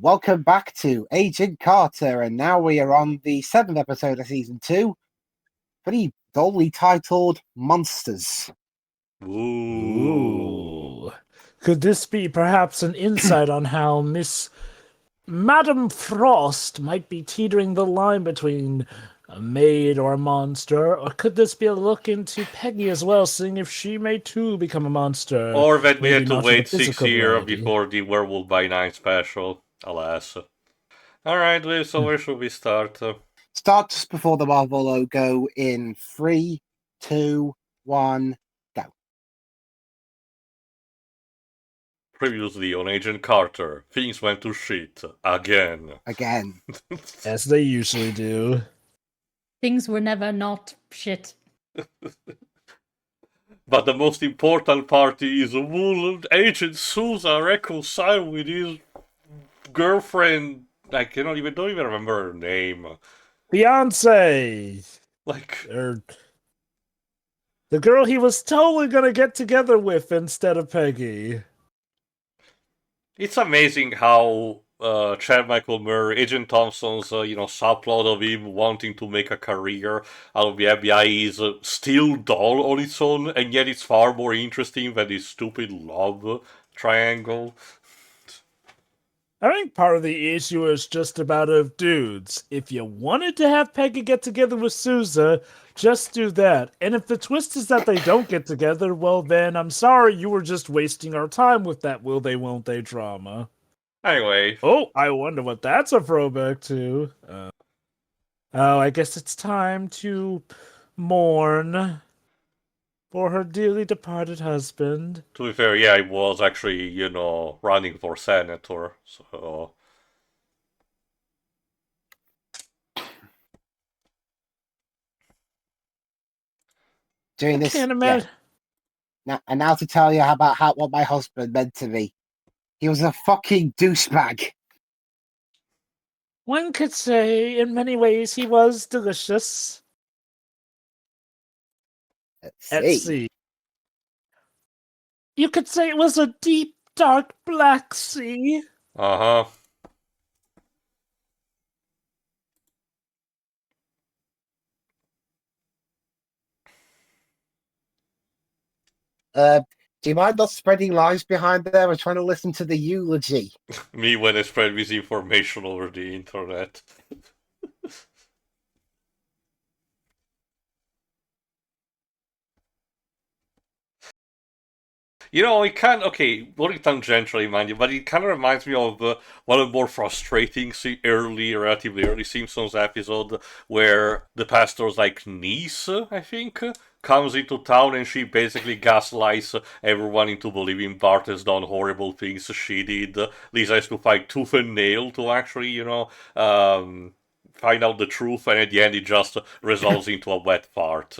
Welcome back to Agent Carter, and now we are on the 7th episode of Season 2, pretty dully titled Monsters. Ooh. Could this be perhaps an insight on how Madame Frost might be teetering the line between a maid or a monster? Or could this be a look into Peggy as well, seeing if she may too become a monster? Or that we Maybe had to not in the wait 6 physical years variety. before the Werewolf by Night special, alas. Alright, so where should we start? Start just before the Marvel logo in 3, 2, 1, go. Previously on Agent Carter, things went to shit. Again. Again. As they usually do. Things were never not shit. But the most important part is will Agent Sousa reconcile with his girlfriend. I don't even remember her name. Fiance! Like, the girl he was totally gonna get together with instead of Peggy. it's amazing how Chad Michael Murray, Agent Thompson's, subplot of him wanting to make a career out of the FBI is still dull on its own, and yet it's far more interesting than this stupid love triangle. I think part of the issue is just about of dudes. If you wanted to have Peggy get together with Sousa, just do that. And if the twist is that they don't get together, well then, I'm sorry, you were just wasting our time with that will they won't they drama. Anyway. Oh, I wonder what that's a throwback to. I guess it's time to mourn for her dearly departed husband. To be fair, yeah, I was actually, running for senator, so... Doing this. Can't imagine. Yeah. Now to tell you about what my husband meant to me. He was a fucking douchebag. One could say, in many ways, he was delicious. Let's see. You could say it was a deep, dark black sea. Uh-huh. Do you mind not spreading lies behind there? We're trying to listen to the eulogy. Me when I spread misinformation over the internet. It can, okay, very tangentially, mind you, but it kind of reminds me of one of the more frustrating relatively early Simpsons episode where the pastor's niece, I think, comes into town and she basically gaslights everyone into believing Bart has done horrible things she did. Lisa has to fight tooth and nail to actually, find out the truth, and at the end it just resolves into a wet fart.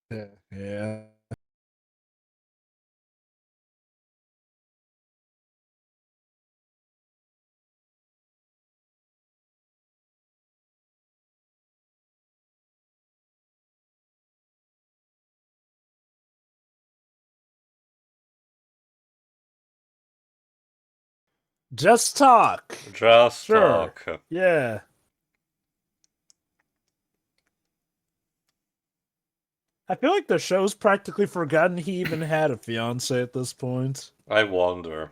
Yeah. Just talk. Just sure. talk. Yeah. I feel like the show's practically forgotten he even had a fiance at this point. I wonder.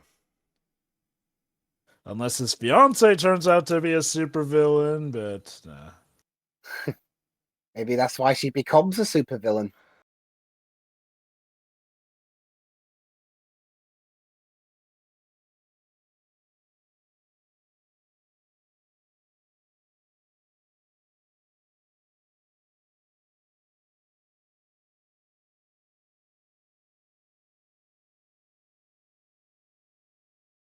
Unless his fiance turns out to be a supervillain, but nah. Maybe that's why she becomes a supervillain.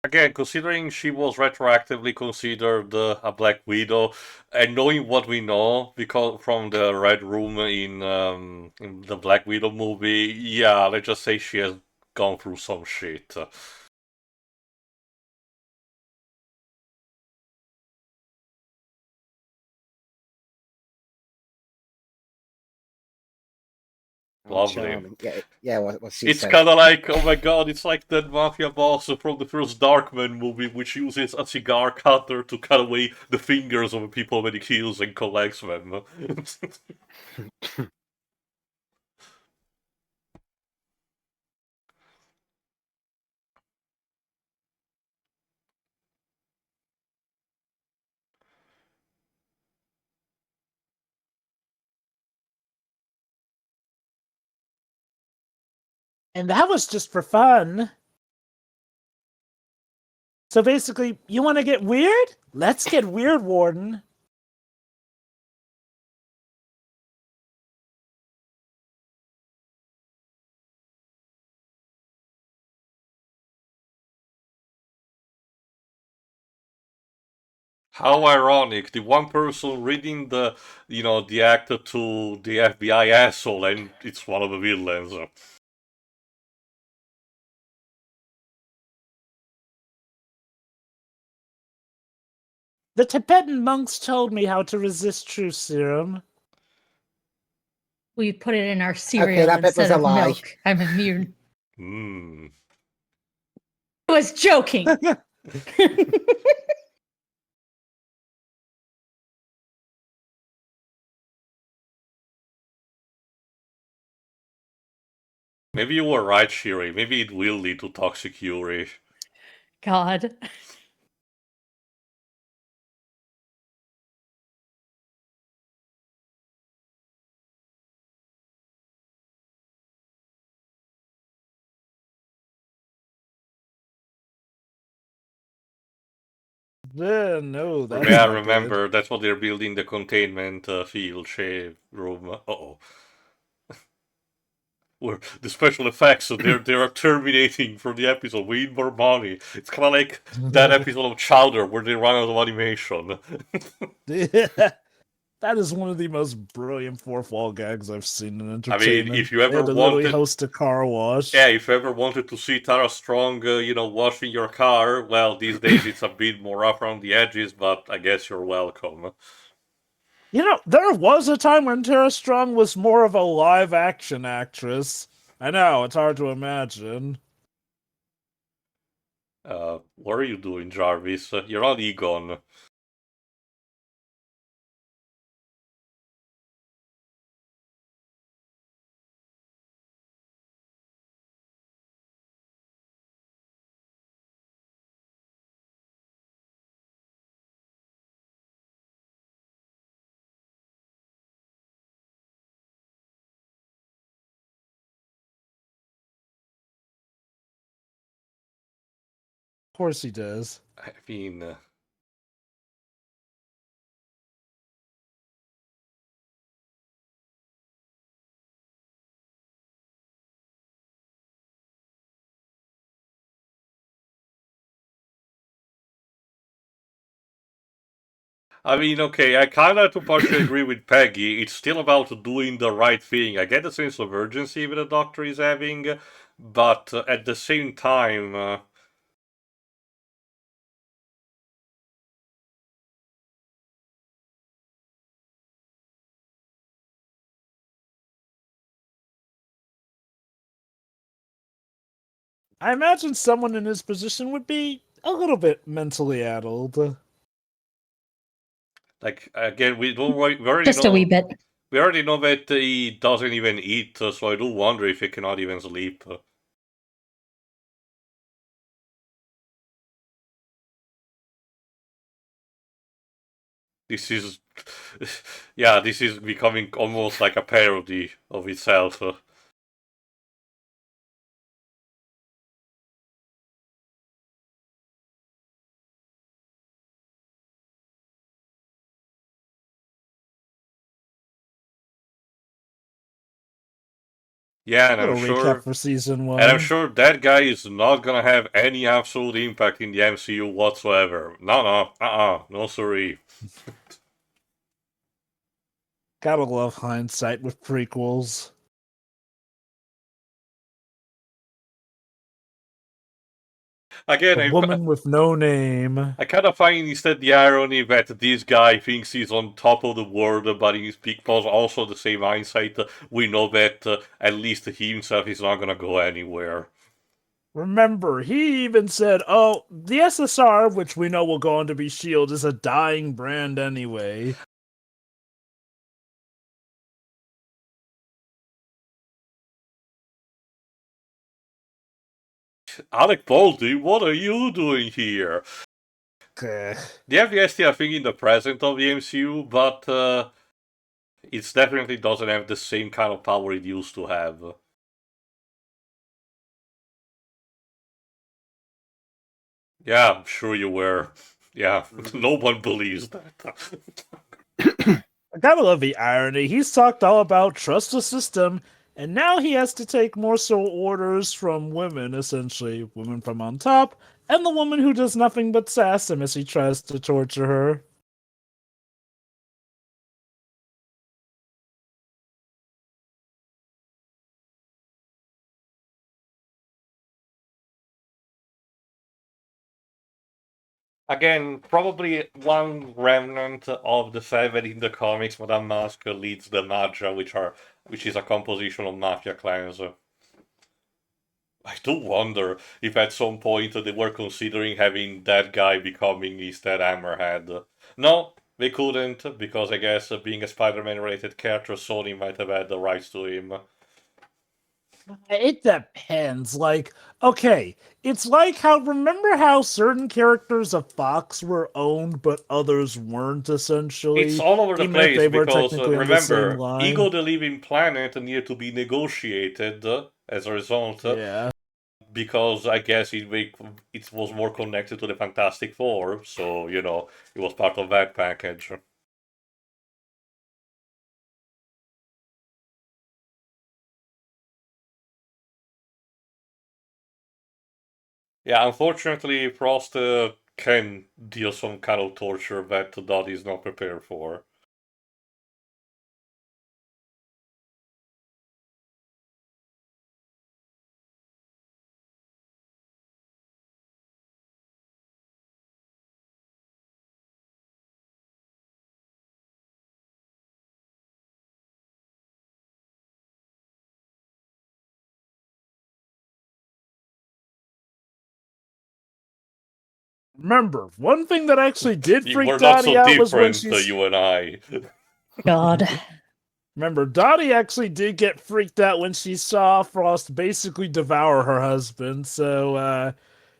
Again, considering she was retroactively considered a Black Widow, and knowing what we know because from the Red Room in the Black Widow movie, yeah, let's just say she has gone through some shit. Oh, Lovely. charming. Yeah. What she It's said. kind of like, oh my god, it's like that mafia boss from the first Darkman movie, which uses a cigar cutter to cut away the fingers of people when he kills and collects them. And that was just for fun. So basically, you want to get weird? Let's get weird, Warden. How ironic! The one person reading the actor to the FBI asshole, and it's one of the villains. The Tibetan monks told me how to resist truth serum. We put it in our cereal that bit was instead a of lie. milk. I'm immune. Hmm. I was joking. Maybe you were right, Shiri. Maybe it will lead to toxic Yuri. God. No, that's Yeah, not remember, good. that's what they're building the containment field shave room. Uh-oh. Where the special effects, so they are terminating from the episode. We need more money. It's kind of like that episode of Chowder where they run out of animation. That is one of the most brilliant fourth wall gags I've seen in I entertainment. mean, if you They ever had to literally wanted, host a car wash. yeah, if you ever wanted to see Tara Strong, washing your car, well, these days it's a bit more rough around the edges, but I guess you're welcome. You know, there was a time when Tara Strong was more of a live action actress. I know, it's hard to imagine. What are you doing, Jarvis? You're on Egon. Of course he does. I mean, okay, I kinda to partially agree with Peggy. It's still about doing the right thing. I get the sense of urgency that the Doctor is having, but at the same time, I imagine someone in his position would be a little bit mentally addled. like again, we already Just a know wee bit. we already know that he doesn't even eat, so I do wonder if he cannot even sleep. This is, yeah, this is becoming almost like a parody of itself. Yeah, and Little recap for season 1. And I'm sure that guy is not gonna have any absolute impact in the MCU whatsoever. No sorry. Gotta love hindsight with prequels. Again, A woman with no name. I kind of find instead the irony that this guy thinks he's on top of the world, but in his because also the same hindsight, we know that at least he himself is not gonna go anywhere. Remember, he even said, oh, the SSR, which we know will go on to be S.H.I.E.L.D., is a dying brand anyway. Alec Baldwin, what are you doing here? Ugh. They have the STR thing in the present of the MCU, but it definitely doesn't have the same kind of power it used to have. Yeah, I'm sure you were. Yeah, no one believes that. I gotta love the irony. He's talked all about trust the system, and now he has to take more so orders from women, essentially. Women from on top, and the woman who does nothing but sass him as he tries to torture her. Again, probably one remnant of the seven in the comics, Madame Masque leads the Magia, which is a composition of mafia clans. I do wonder if at some point they were considering having that guy becoming instead Hammerhead. No, they couldn't, because I guess being a Spider-Man related character, Sony might have had the rights to him. It depends. Like, okay, it's like remember how certain characters of Fox were owned, but others weren't, essentially? It's all over the even if place they were because technically on the same remember, line? Ego the Living Planet needed to be negotiated as a result. Yeah. Because I guess it was more connected to the Fantastic Four, so it was part of that package. Yeah, unfortunately, Frost can deal some kind of torture that Dottie is not prepared for. Remember, one thing that actually did We're freak not Dottie so out was when different, you and I. God. Remember, Dottie actually did get freaked out when she saw Frost basically devour her husband, so,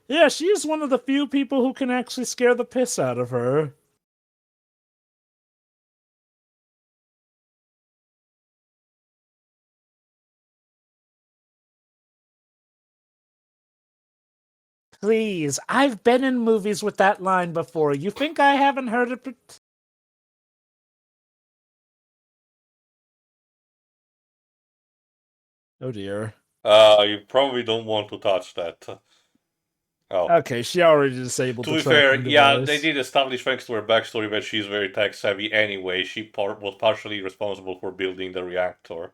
yeah, she is one of the few people who can actually scare the piss out of her. Please, I've been in movies with that line before. You think I haven't heard it? Oh dear. You probably don't want to touch that. Oh. Okay, she already disabled To the be fair, tracking yeah, device. they did establish thanks to her backstory that she's very tech savvy anyway. She was partially responsible for building the reactor.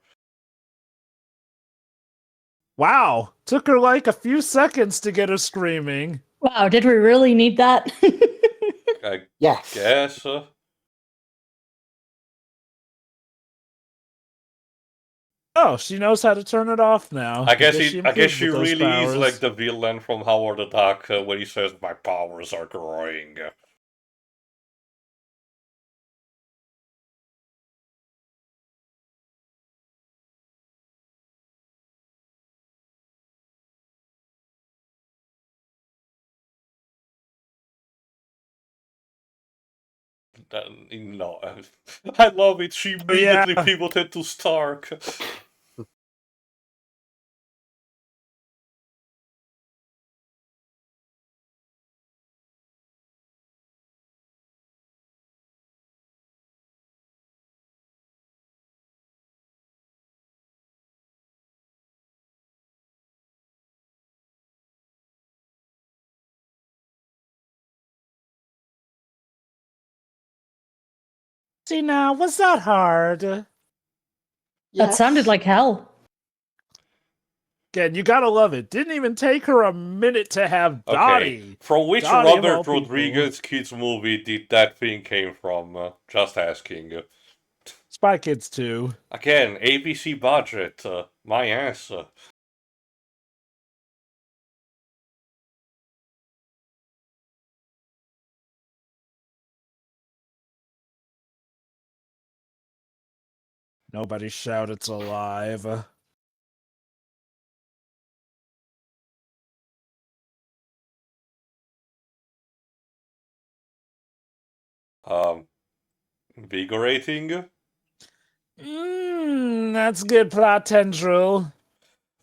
Wow, took her like a few seconds to get her screaming. Wow, did we really need that? I Yes. guess. Oh, she knows how to turn it off now. I guess improved she with those really is powers. like the villain from Howard the Duck when he says, "My powers are growing." No, I love it. She immediately pivoted to Stark. See now, was that hard? That sounded like hell. Again, you gotta love it. Didn't even take her a minute to have Okay. Dottie. From which Dottie of all Robert people. Rodriguez kids movie did that thing came from? Just asking. Spy Kids 2. Again, ABC budget. My ass. Nobody shout it's alive. Invigorating? That's good plot tendril.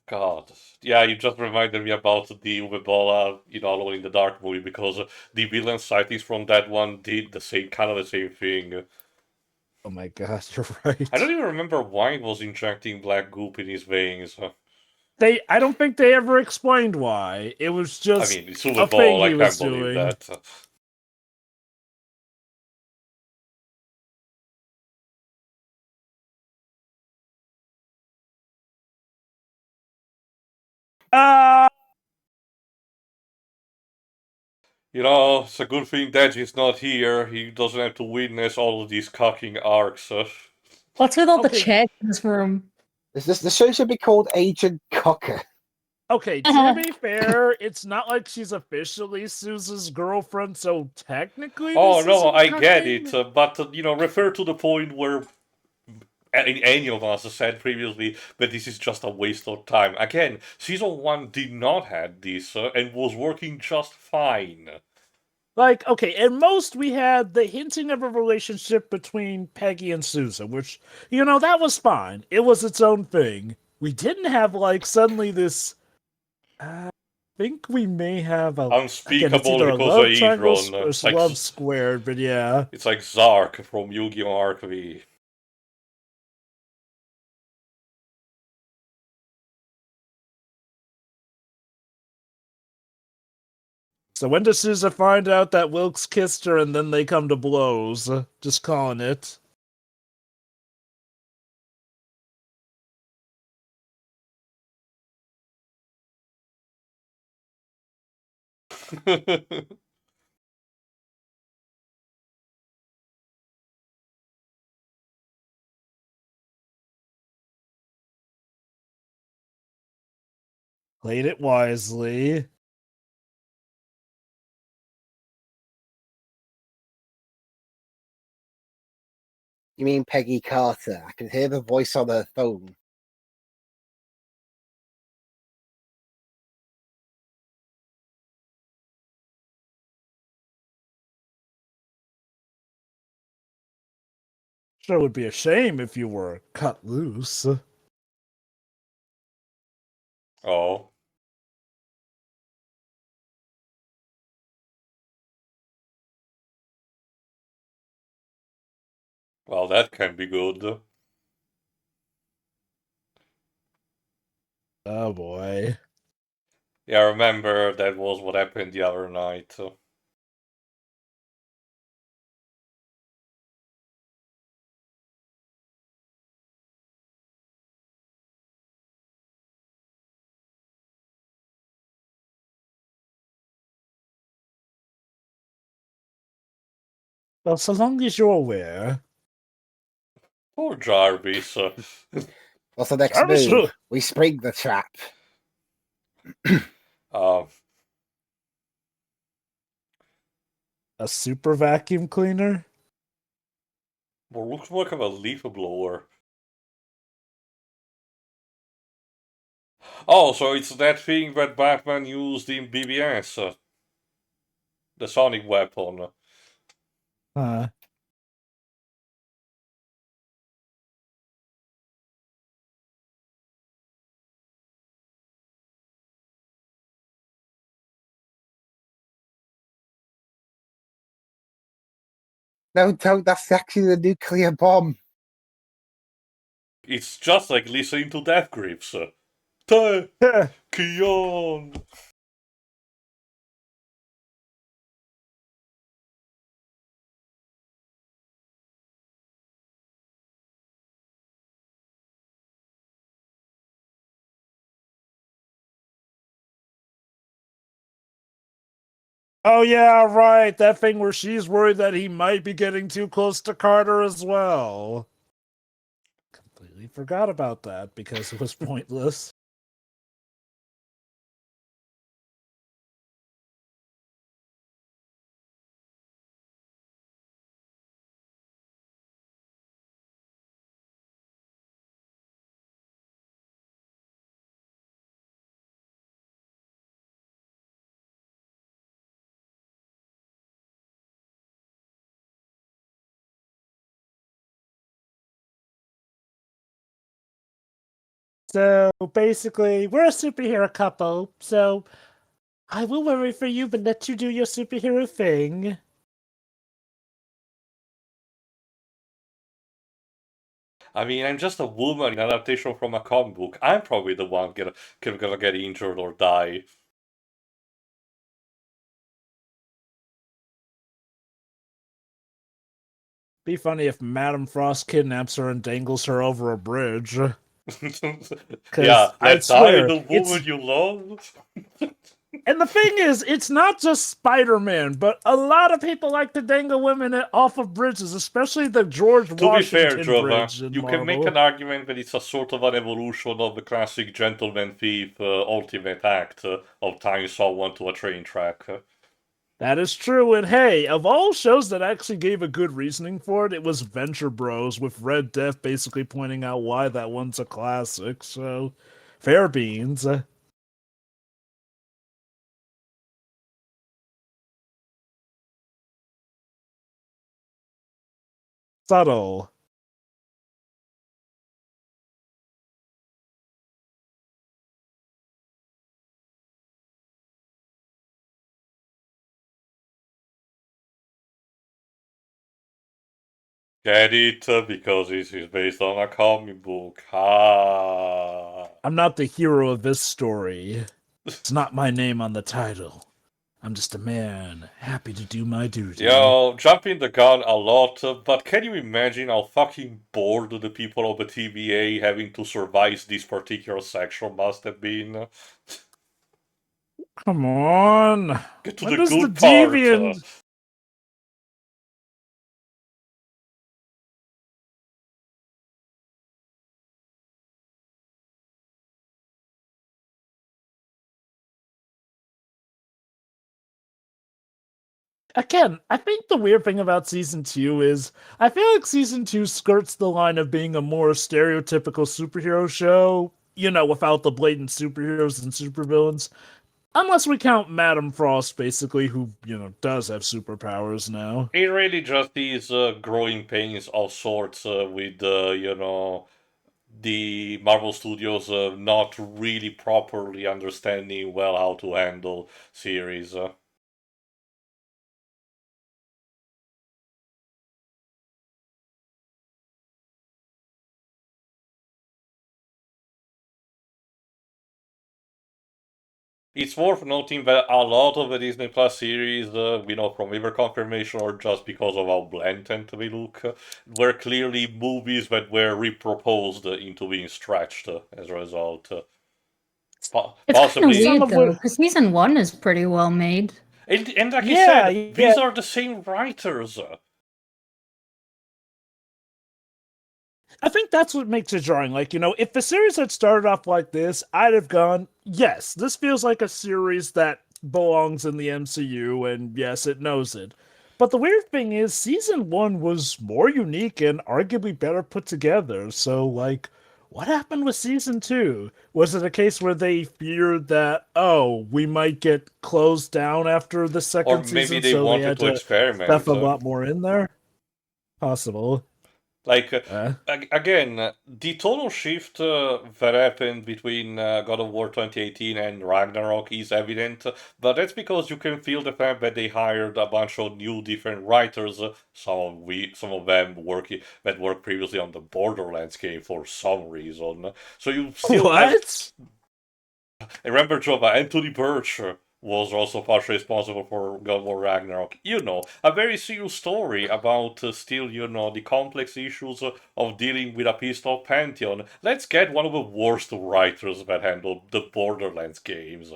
God. Yeah, you just reminded me about the Ebola, Alone in the Dark movie, because the villain sightings from that one did the same, kind of the same thing. Oh my god, you're right. I don't even remember why it was injecting black goop in his veins. I don't think they ever explained why. It was just I mean, it's a Uwe thing Ball, I he can't was believe doing. that. It's a good thing Deji's not here. He doesn't have to witness all of these cocking arcs. What's with all the Okay. checks in this room? The show should be called Agent Cocker. Okay, to be fair, it's not like she's officially Sousa's girlfriend, so technically Oh this no, isn't I get cucking. it, but refer to the point where any of us said previously that this is just a waste of time. Again, season 1 did not have this and was working just fine. Like, okay, at most we had the hinting of a relationship between Peggy and Sousa, which, that was fine. It was its own thing. We didn't have, suddenly this... I think we may have a... Unspeakable Again, it's either a love triangle or It's like, love squared, but yeah. it's like Zark from Yu-Gi-Oh! Arc V. So when does Sousa find out that Wilkes kissed her and then they come to blows? Just calling it. Played it wisely. You mean Peggy Carter? I can hear the voice on her phone. Sure would be a shame if you were cut loose. Oh. Well, that can be good. Oh boy. Yeah, remember, that was what happened the other night. Well, so long as you're aware. Poor Jarvis. What's the next Jarvis, move? We spring the trap. A super vacuum cleaner? Well, looks more like a leaf blower. Oh, so it's that thing that Batman used in BBS. The sonic weapon. Huh. No, don't. That's actually the nuclear bomb. It's just like listening to Death Grips. Kion. Oh, yeah, right. That thing where she's worried that he might be getting too close to Carter as well. Completely forgot about that because it was pointless. So basically, we're a superhero couple, so I will worry for you, but let you do your superhero thing. I mean, I'm just a woman in adaptation from a comic book. I'm probably the one gonna get injured or die. Be funny if Madame Frost kidnaps her and dangles her over a bridge. Yeah, I let die swear, the woman you love. And the thing is, it's not just Spider-Man, but a lot of people like to dangle women off of bridges, especially the George To be fair, Washington Jova, Bridge in you can make Marvel. an argument that it's a sort of an evolution of the classic gentleman thief ultimate act of tying someone to a train track. That is true, and hey, of all shows that actually gave a good reasoning for it, it was Venture Bros, with Red Death basically pointing out why that one's a classic, so fair beans. Subtle. Get it? Because this is based on a comic book. Ah. I'm not the hero of this story. It's not my name on the title. I'm just a man, happy to do my duty. Yo, jumping the gun a lot, but can you imagine how fucking bored the people of the TVA having to survive this particular section must have been? Come on. Get to When the does the good part. deviant... Again, I think the weird thing about season 2 is I feel like season 2 skirts the line of being a more stereotypical superhero show, without the blatant superheroes and supervillains. Unless we count Madame Frost, basically, who, does have superpowers now. It really just is growing pains of sorts with, the Marvel Studios not really properly understanding well how to handle series. It's worth noting that a lot of the Disney Plus series, from either confirmation or just because of how blatant they look, were clearly movies that were reproposed into being stretched as a result. It's kind Possibly. of Some weird of though, what- because season 1 is pretty well made. And like you Yeah, said, these are the same writers. I think that's what makes it jarring. Like, if the series had started off like this, I'd have gone, yes, this feels like a series that belongs in the MCU, and yes, it knows it. But the weird thing is, season 1 was more unique and arguably better put together. So, like, what happened with season 2? Was it a case where they feared that, oh, we might get closed down after the Or second maybe season, they so they wanted had to to experiment. stuff a lot more in there? Possible. Like, Uh, again, the total shift that happened between God of War 2018 and Ragnarok is evident, but that's because you can feel the fact that they hired a bunch of new different writers, some of them that worked previously on the Borderlands game for some reason. So you still have... what? Remember, Jova, Anthony Birch was also partially responsible for God of War Ragnarok. A very serious story about still, the complex issues of dealing with a pissed off Pantheon. Let's get one of the worst writers that handled the Borderlands games.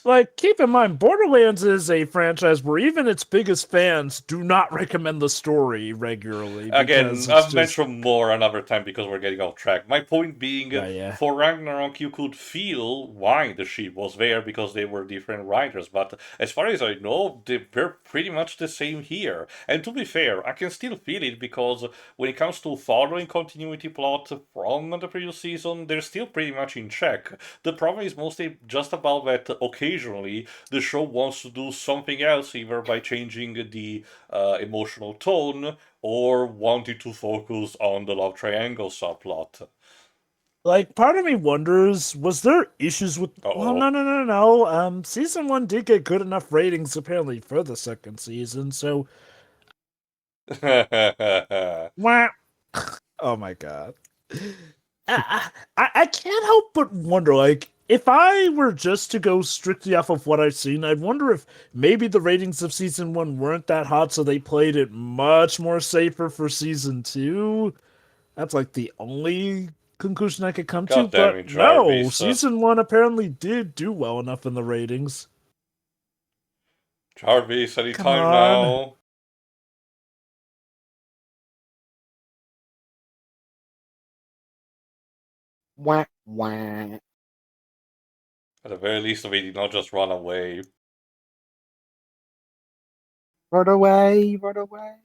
Like, keep in mind, Borderlands is a franchise where even its biggest fans do not recommend the story regularly. Again, Because I've it's mentioned more another time because we're getting off track. My point being, yeah. for Ragnarok, you could feel why the ship was there because they were different writers. But as far as I know, they're pretty much the same here. And to be fair, I can still feel it because when it comes to following continuity plot from the previous season, they're still pretty much in check. The problem is mostly just about that occasionally the show wants to do something else, either by changing the emotional tone or wanted to focus on the love triangle subplot. Like, part of me wonders, was there issues with... Well, no. Season 1 did get good enough ratings, apparently, for the second season, so... Wah. Oh my god. I can't help but wonder, like, if I were just to go strictly off of what I've seen, I'd wonder if maybe the ratings of Season 1 weren't that hot, so they played it much more safer for Season 2. That's, like, the only conclusion I could come to, God damn but it, no, Jarvis. Season 1 apparently did do well enough in the ratings. Jarvis, Come anytime on. now. Wah, wah. At the very least, we did not just run away. Run away, run away.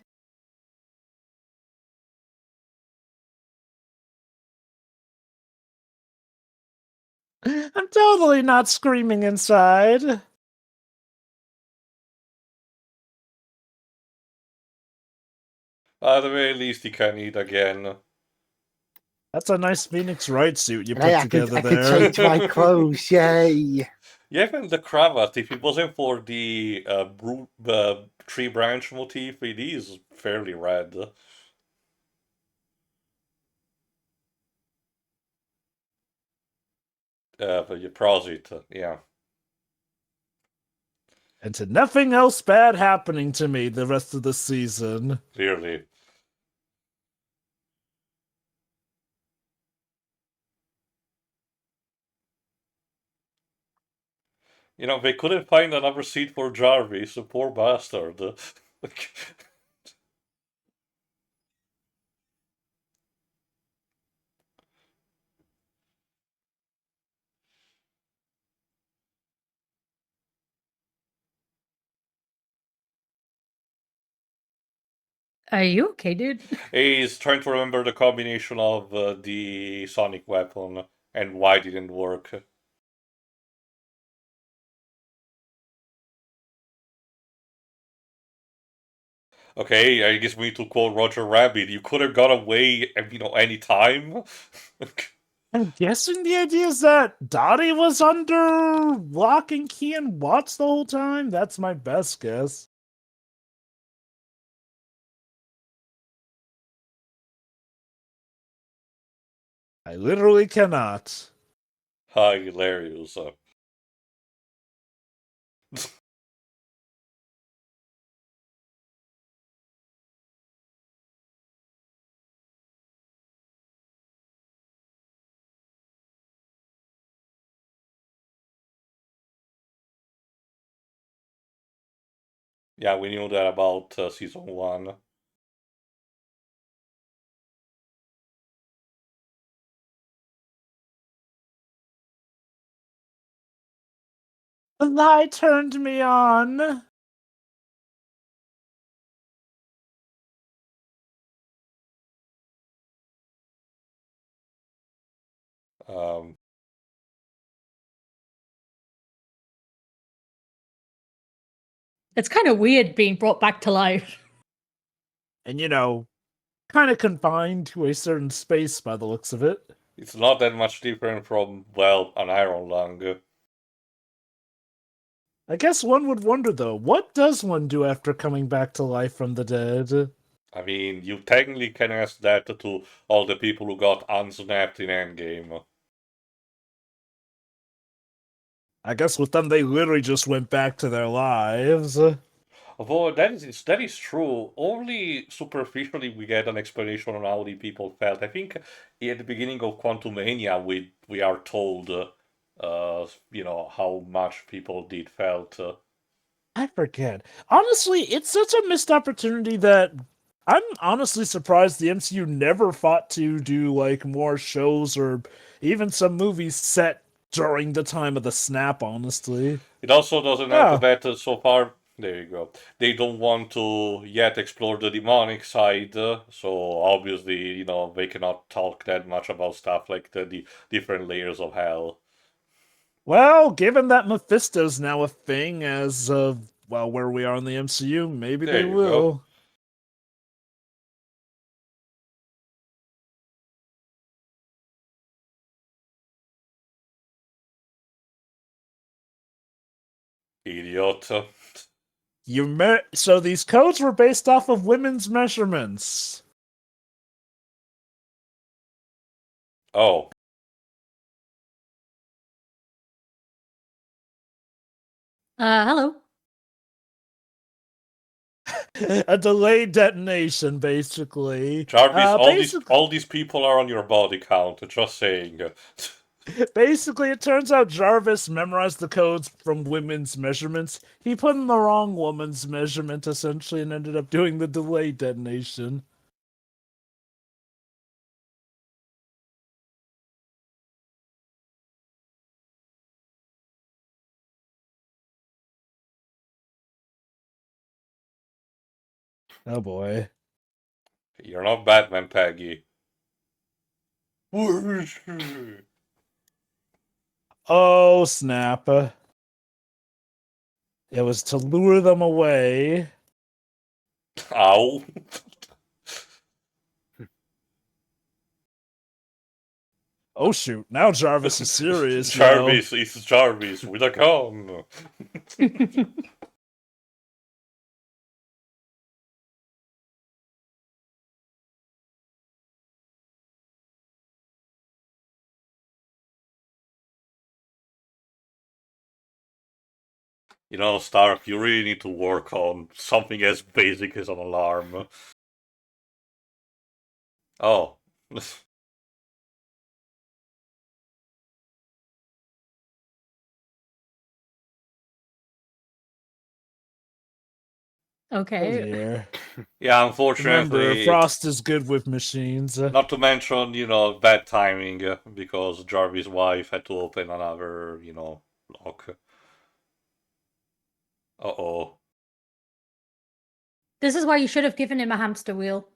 I'm totally not screaming inside. At the very least, he can eat again. That's a nice Phoenix Wright suit you And put hey, together I could there. change my clothes, yay. Yeah, even the cravat, if it wasn't for the tree branch motif, it is fairly red. But you pros it, yeah. And to nothing else bad happening to me the rest of the season. Clearly. You know, they couldn't find another seat for Jarvis, a poor bastard. Are you okay, dude? He's trying to remember the combination of the sonic weapon and why it didn't work. Okay, I guess we need to quote Roger Rabbit. You could have got away, any time. I'm guessing the idea is that Dottie was under lock and key and watch the whole time? That's my best guess. I literally cannot. Hilarious. Yeah, we knew that about season 1. The lie turned me on. It's kind of weird being brought back to life. And kind of confined to a certain space by the looks of it. It's not that much different from, well, an iron lung. I guess one would wonder, though, what does one do after coming back to life from the dead? I mean, you technically can ask that to all the people who got unsnapped in Endgame. I guess with them, they literally just went back to their lives. Although that is true, only superficially we get an explanation on how the people felt. I think at the beginning of Quantumania we are told how much people did felt. I forget. Honestly, it's such a missed opportunity that I'm honestly surprised the MCU never fought to do like more shows or even some movies set during the time of the snap, honestly. It also doesn't help Yeah. that so far. There you go. They don't want to yet explore the demonic side, so obviously, they cannot talk that much about stuff like the different layers of hell. Well, given that Mephisto's now a thing as of, well, where we are in the MCU, maybe There they you will. go. Idiot. So these codes were based off of women's measurements. Oh. Hello. A delayed detonation, basically. Jarvis, all these people are on your body count, just saying. Basically, it turns out Jarvis memorized the codes from women's measurements. He put in the wrong woman's measurement, essentially, and ended up doing the delayed detonation. Oh boy. You're not Batman, Peggy. Where is she? Oh, snap. It was to lure them away. Ow. Oh shoot, now Jarvis is serious, Jarvis is Jarvis with a gun. Stark, you really need to work on something as basic as an alarm. Oh. Okay. Oh dear. Yeah, Remember, unfortunately. Frost is good with machines. Not to mention, bad timing, because Jarvis' wife had to open another, lock. Uh-oh. This is why you should have given him a hamster wheel.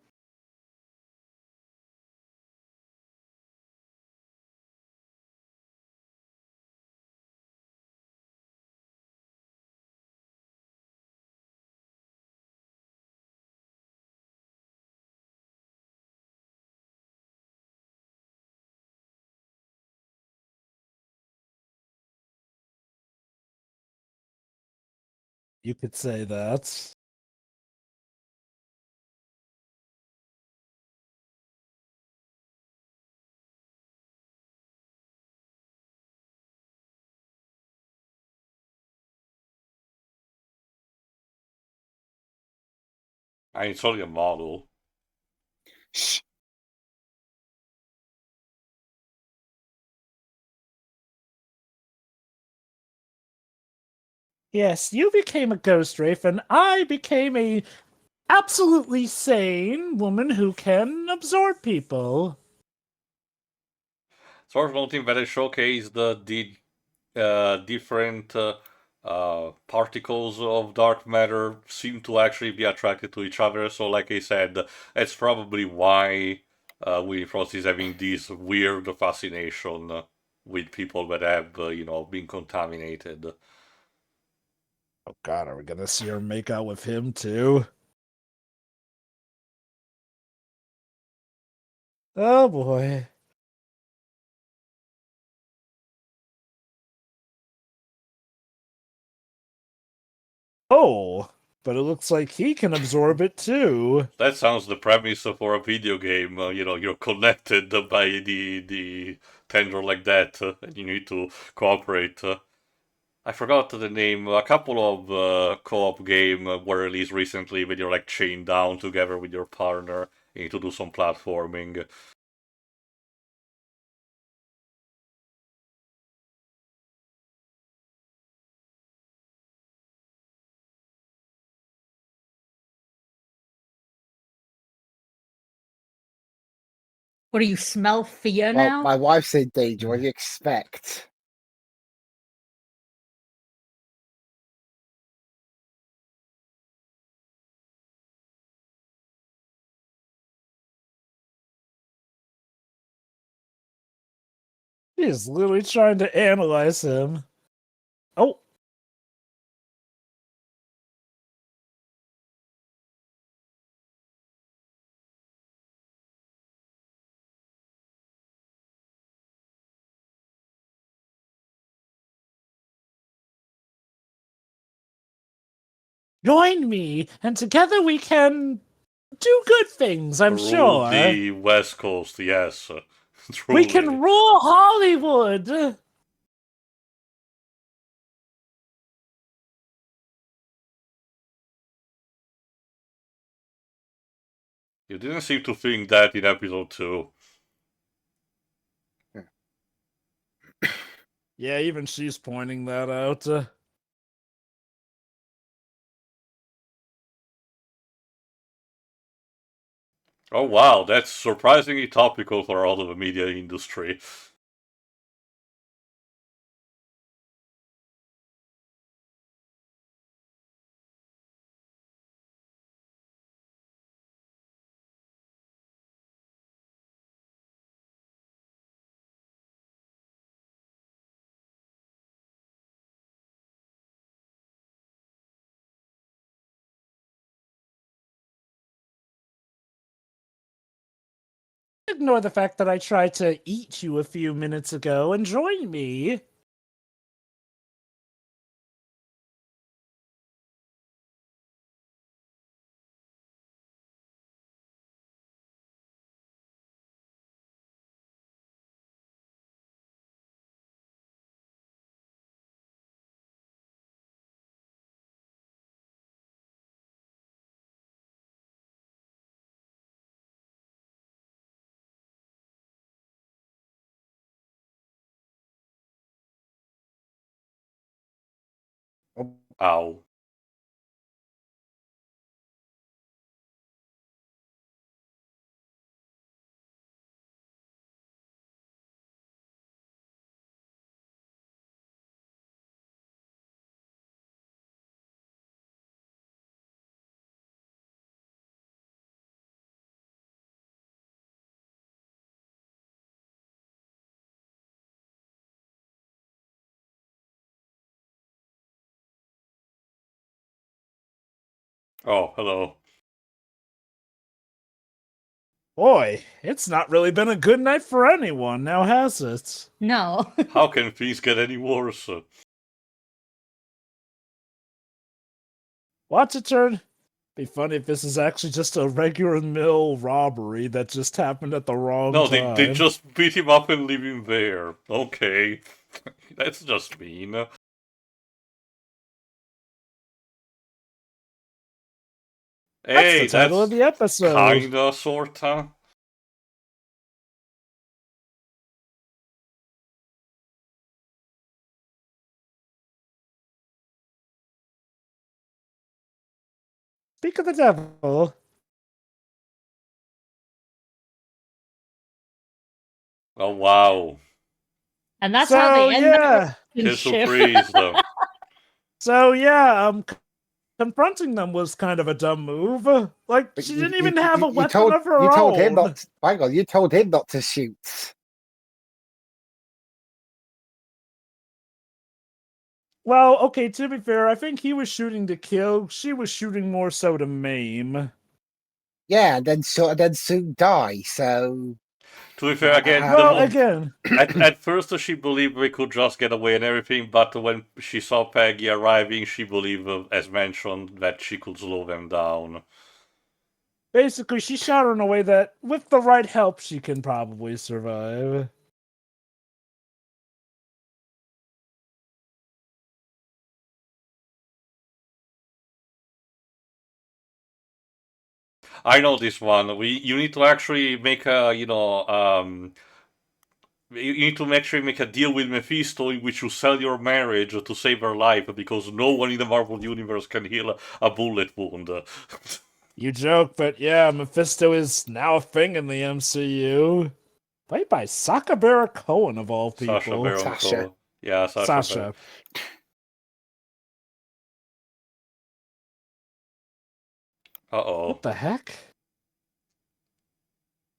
You could say that. I mean, it's only a model. Shh. Yes, you became a ghost wraith, and I became a absolutely sane woman who can absorb people. It's worth noting that it showcased the different particles of dark matter seem to actually be attracted to each other. So, like I said, that's probably why Willie Frost is having this weird fascination with people that have, been contaminated. Oh god, are we gonna see her make out with him too? Oh boy. Oh, but it looks like he can absorb it too. That sounds the premise for a video game. You're connected by the tendril like that, and you need to cooperate. I forgot the name. A couple of co-op game were released recently where you're like chained down together with your partner. You need to do some platforming. What do you smell fear Well, now? my wife's in danger. What do you expect? He's literally trying to analyze him. Oh. Join me, and together we can do good things, I'm Rule sure. the West Coast, yes. We Truly. can rule Hollywood! You didn't seem to think that in episode 2. Yeah, even she's pointing that out. Oh wow, that's surprisingly topical for all of the media industry. Ignore the fact that I tried to eat you a few minutes ago and join me. Ow. Oh, hello. Boy, it's not really been a good night for anyone, now has it? No. How can things get any worse? Watch it turn. Be funny if this is actually just a regular mill robbery that just happened at the wrong No, time. they just beat him up and leave him there. Okay. That's just mean. Hey, That's the title of the episode. kinda, sorta. Speak of the devil. Oh wow. And that's how they end that Kiss relationship. surprise though. So yeah, confronting them was kind of a dumb move. Like, But she didn't even have a weapon told, of her you told own. him not. Hang on, you told him not to shoot. Well, okay, to be fair, I think he was shooting to kill. She was shooting more so to maim. Yeah, and then soon die. So To be fair, again, Well, again, at first she believed we could just get away and everything, but when she saw Peggy arriving, she believed, as mentioned, that she could slow them down. basically, she shot her in a way that, with the right help, she can probably survive. I know this one. You need to actually make a you need to actually make a deal with Mephisto in which you sell your marriage to save her life because no one in the Marvel Universe can heal a bullet wound. You joke, but yeah, Mephisto is now a thing in the MCU. Played by Sacha Baron Cohen, of all people. Sacha Baron Sasha. Cohen. Yeah, Sacha. Baron. Sasha. Uh-oh. What the heck?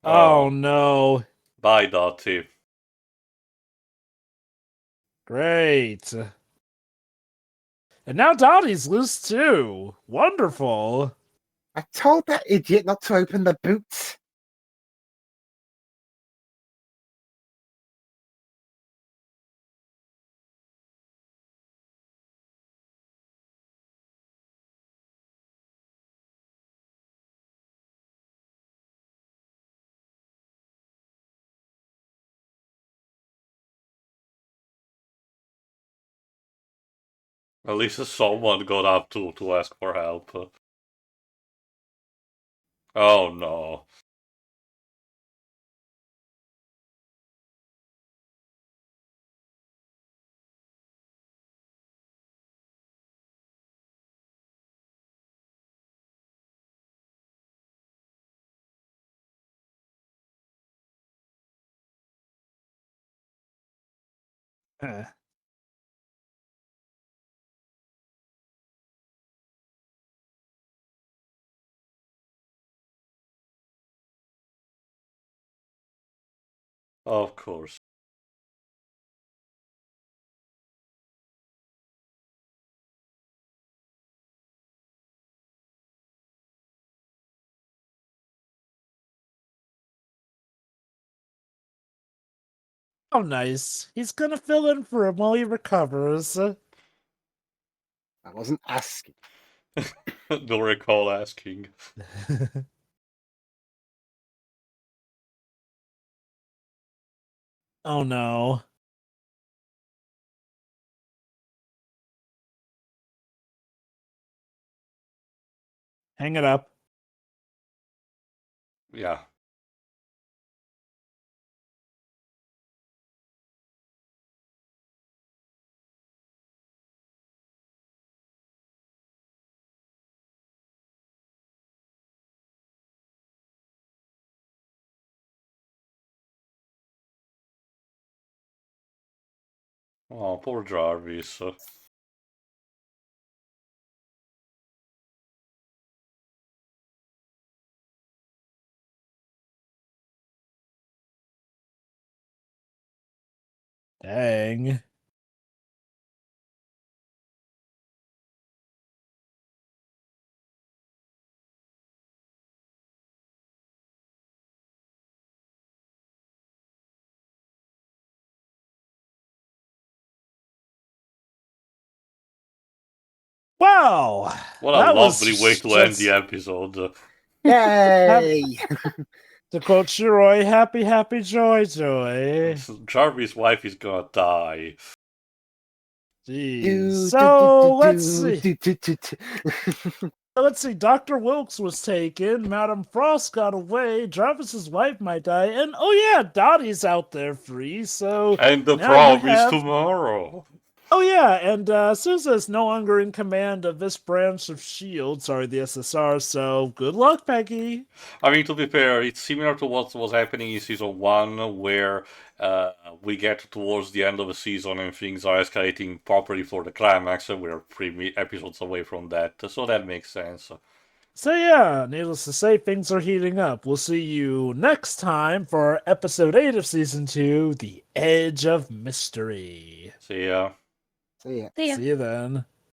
Oh no. Bye, Dottie. Great. And now Dottie's loose too. Wonderful. I told that idiot not to open the boots. At least someone got up to ask for help. Oh no. Eh. Of course. Oh, nice. He's gonna fill in for him while he recovers. I wasn't asking. Don't recall asking. Oh no. Hang it up. Yeah. Oh, poor Jarvis. Dang. Wow. What a that was lovely way to end just- the episode. Yay! To quote Shiroi, happy, happy, joy, joy. Jarvis' wife is gonna die. Jeez. So let's see. Dr. Wilkes was taken. Madame Frost got away. Jarvis's wife might die, and oh yeah, Dottie's out there free. So And the now prom you is have- tomorrow. Oh yeah, and Sousa is no longer in command of this branch of S.H.I.E.L.D., sorry, the SSR, so good luck, Peggy. I mean, to be fair, it's similar to what was happening in Season 1, where we get towards the end of the season and things are escalating properly for the climax, and we're 3 episodes away from that, so that makes sense. So yeah, needless to say, things are heating up. We'll see you next time for Episode 8 of Season 2, The Edge of Mystery. See ya. See ya. See ya. See you then.